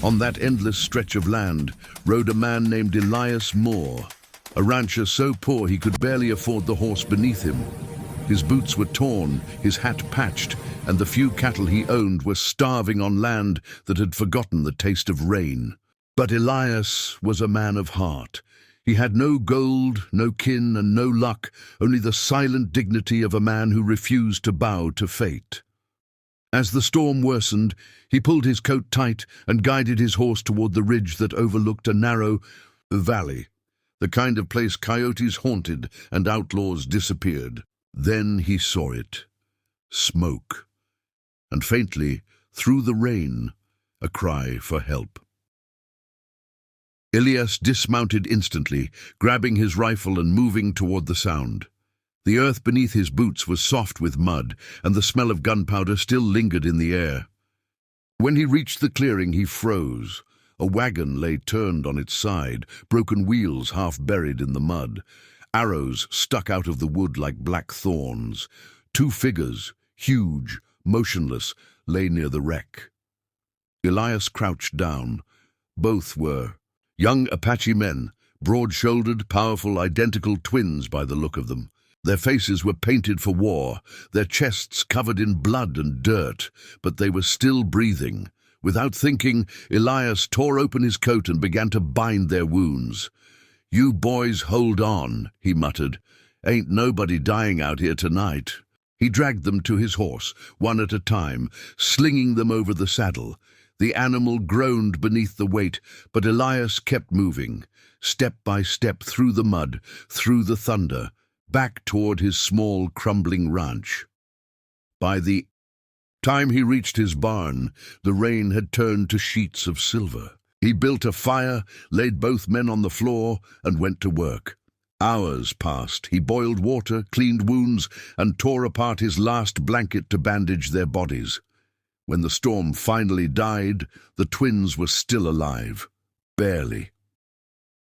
On that endless stretch of land rode a man named Elias Moore, a rancher so poor he could barely afford the horse beneath him. His boots were torn, his hat patched, and the few cattle he owned were starving on land that had forgotten the taste of rain. But Elias was a man of heart. He had no gold, no kin, and no luck, only the silent dignity of a man who refused to bow to fate. As the storm worsened, he pulled his coat tight and guided his horse toward the ridge that overlooked a narrow valley, the kind of place coyotes haunted and outlaws disappeared. Then he saw it. Smoke. And faintly, through the rain, a cry for help. Elias dismounted instantly, grabbing his rifle and moving toward the sound. The earth beneath his boots was soft with mud, and the smell of gunpowder still lingered in the air. When he reached the clearing, he froze. A wagon lay turned on its side, broken wheels half buried in the mud. Arrows stuck out of the wood like black thorns. Two figures, huge, motionless, lay near the wreck. Elias crouched down. Both were young Apache men, broad-shouldered, powerful, identical twins by the look of them. Their faces were painted for war, their chests covered in blood and dirt, but they were still breathing. Without thinking, Elias tore open his coat and began to bind their wounds. "You boys hold on," he muttered. "Ain't nobody dying out here tonight." He dragged them to his horse, one at a time, slinging them over the saddle. The animal groaned beneath the weight, but Elias kept moving, step by step through the mud, through the thunder, back toward his small, crumbling ranch. By the time he reached his barn, the rain had turned to sheets of silver. He built a fire, laid both men on the floor, and went to work. Hours passed. He boiled water, cleaned wounds, and tore apart his last blanket to bandage their bodies. When the storm finally died, the twins were still alive. Barely.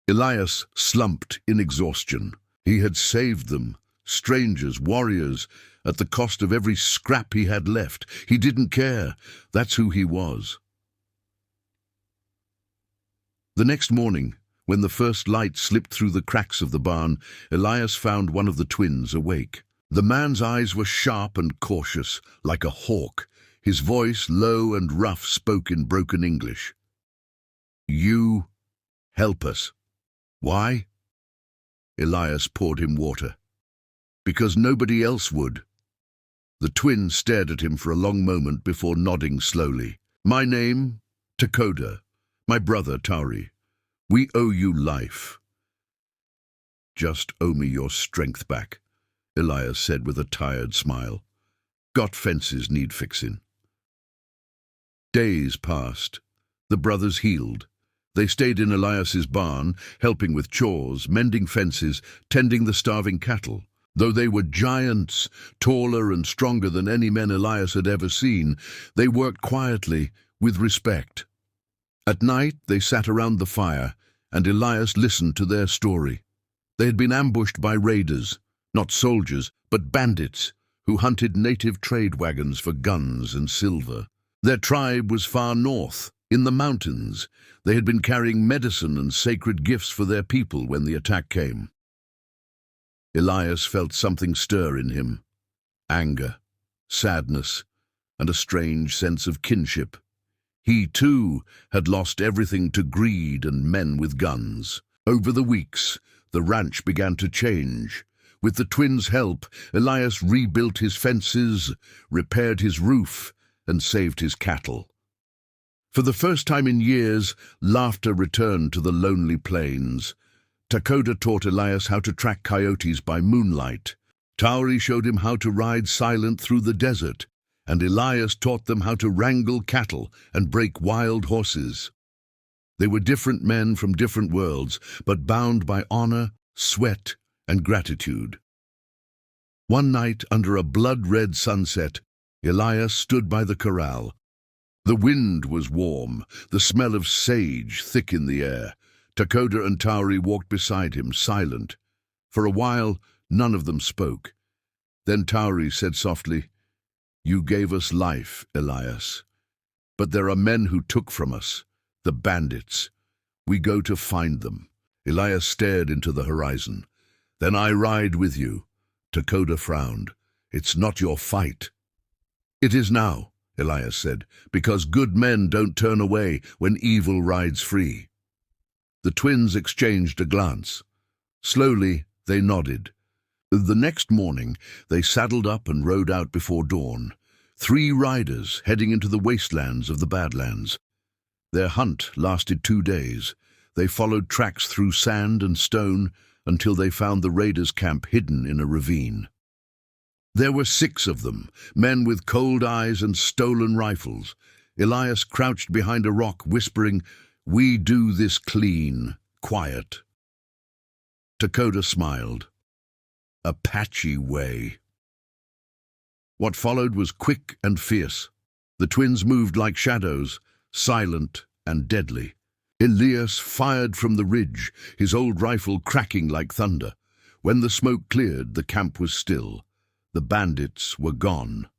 Elias slumped in exhaustion. He had saved them, strangers, warriors, at the cost of every scrap he had left. He didn't care. That's who he was. The next morning, when the first light slipped through the cracks of the barn, Elias found one of the twins awake. The man's eyes were sharp and cautious, like a hawk. His voice, low and rough, spoke in broken English. "You help us." "Why?" Elias poured him water. "Because nobody else would." The twin stared at him for a long moment before nodding slowly. "My name, Dakota. My brother, Tauri. We owe you life." "Just owe me your strength back," Elias said with a tired smile. "Got fences need fixing." Days passed. The brothers healed. They stayed in Elias's barn, helping with chores, mending fences, tending the starving cattle. Though they were giants, taller and stronger than any men Elias had ever seen, they worked quietly, with respect. At night, they sat around the fire, and Elias listened to their story. They had been ambushed by raiders, not soldiers, but bandits, who hunted native trade wagons for guns and silver. Their tribe was far north, in the mountains. They had been carrying medicine and sacred gifts for their people when the attack came. Elias felt something stir in him. Anger, sadness, and a strange sense of kinship. He, too, had lost everything to greed and men with guns. Over the weeks, the ranch began to change. With the twins' help, Elias rebuilt his fences, repaired his roof, and saved his cattle. For the first time in years, laughter returned to the lonely plains. Dakota taught Elias how to track coyotes by moonlight. Tauri showed him how to ride silent through the desert, and Elias taught them how to wrangle cattle and break wild horses. They were different men from different worlds, but bound by honor, sweat, and gratitude. One night, under a blood-red sunset, Elias stood by the corral. The wind was warm, the smell of sage thick in the air. Dakota and Tauri walked beside him, silent. For a while, none of them spoke. Then Tauri said softly, "You gave us life, Elias. But there are men who took from us. The bandits. We go to find them. Elias stared into the horizon. Then I ride with you. Dakota frowned. It's not your fight. It is now, Elias said, because good men don't turn away when evil rides free. The twins exchanged a glance. Slowly, they nodded. The next morning, they saddled up and rode out before dawn. 3 riders heading into the wastelands of the Badlands. Their hunt lasted 2 days. They followed tracks through sand and stone until they found the raiders' camp hidden in a ravine. There were 6 of them, men with cold eyes and stolen rifles. Elias crouched behind a rock, whispering, "We do this clean, quiet." Dakota smiled. Apache way. What followed was quick and fierce. The twins moved like shadows, silent and deadly. Elias fired from the ridge, his old rifle cracking like thunder. When the smoke cleared, the camp was still. The bandits were gone.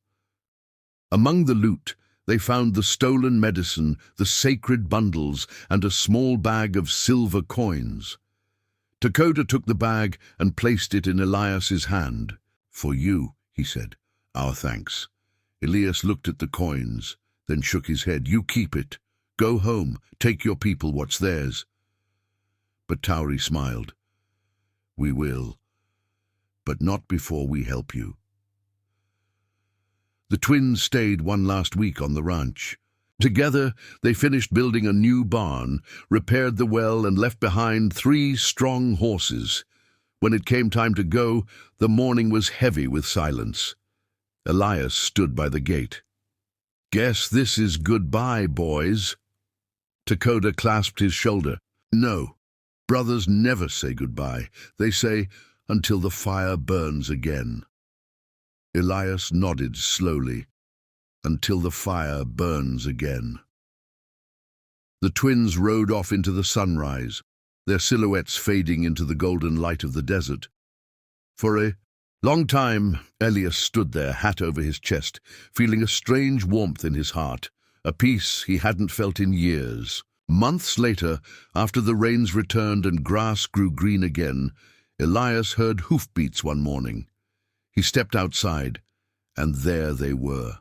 Among the loot, they found the stolen medicine, the sacred bundles, and a small bag of silver coins. Dakota took the bag and placed it in Elias's hand. "For you," he said. "Our thanks." Elias looked at the coins, then shook his head. "You keep it. Go home. Take your people what's theirs." But Tauri smiled. "We will, but not before we help you." The twins stayed one last week on the ranch. Together, they finished building a new barn, repaired the well, and left behind 3 strong horses. When it came time to go, the morning was heavy with silence. Elias stood by the gate. "Guess this is goodbye, boys." Dakota clasped his shoulder. "No, brothers never say goodbye. They say, until the fire burns again." Elias nodded slowly. "Until the fire burns again." The twins rode off into the sunrise, their silhouettes fading into the golden light of the desert. For a long time, Elias stood there, hat over his chest, feeling a strange warmth in his heart, a peace he hadn't felt in years. Months later, after the rains returned and grass grew green again, Elias heard hoofbeats one morning. He stepped outside, and there they were.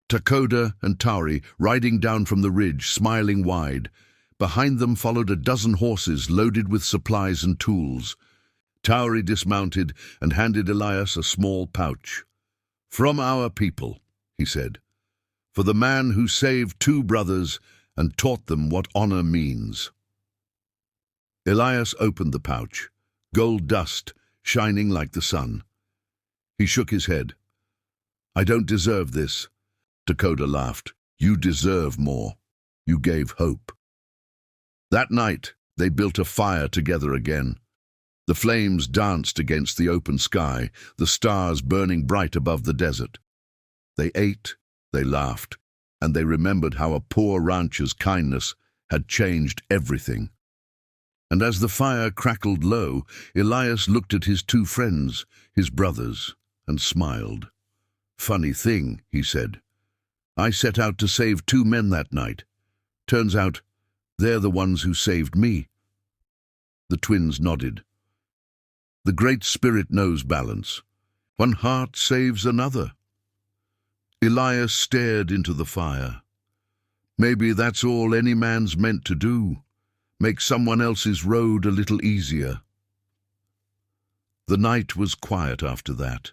Dakota and Tauri riding down from the ridge, smiling wide. Behind them followed a dozen horses loaded with supplies and tools. Tauri dismounted and handed Elias a small pouch. "From our people," he said, "for the man who saved 2 brothers and taught them what honor means." Elias opened the pouch, gold dust shining like the sun. He shook his head. "I don't deserve this." Dakota laughed. "You deserve more. You gave hope." That night, they built a fire together again. The flames danced against the open sky, the stars burning bright above the desert. They ate, they laughed, and they remembered how a poor rancher's kindness had changed everything. And as the fire crackled low, Elias looked at his 2 friends, his brothers, and smiled. "Funny thing," he said. "I set out to save 2 men that night. Turns out, they're the ones who saved me." The twins nodded. The Great Spirit knows balance. One heart saves another. Elias stared into the fire. Maybe that's all any man's meant to do. Make someone else's road a little easier. The night was quiet after that.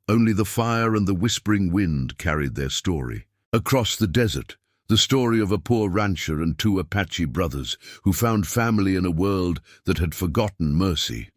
Only the fire and the whispering wind carried their story. Across the desert, the story of a poor rancher and 2 Apache brothers who found family in a world that had forgotten mercy.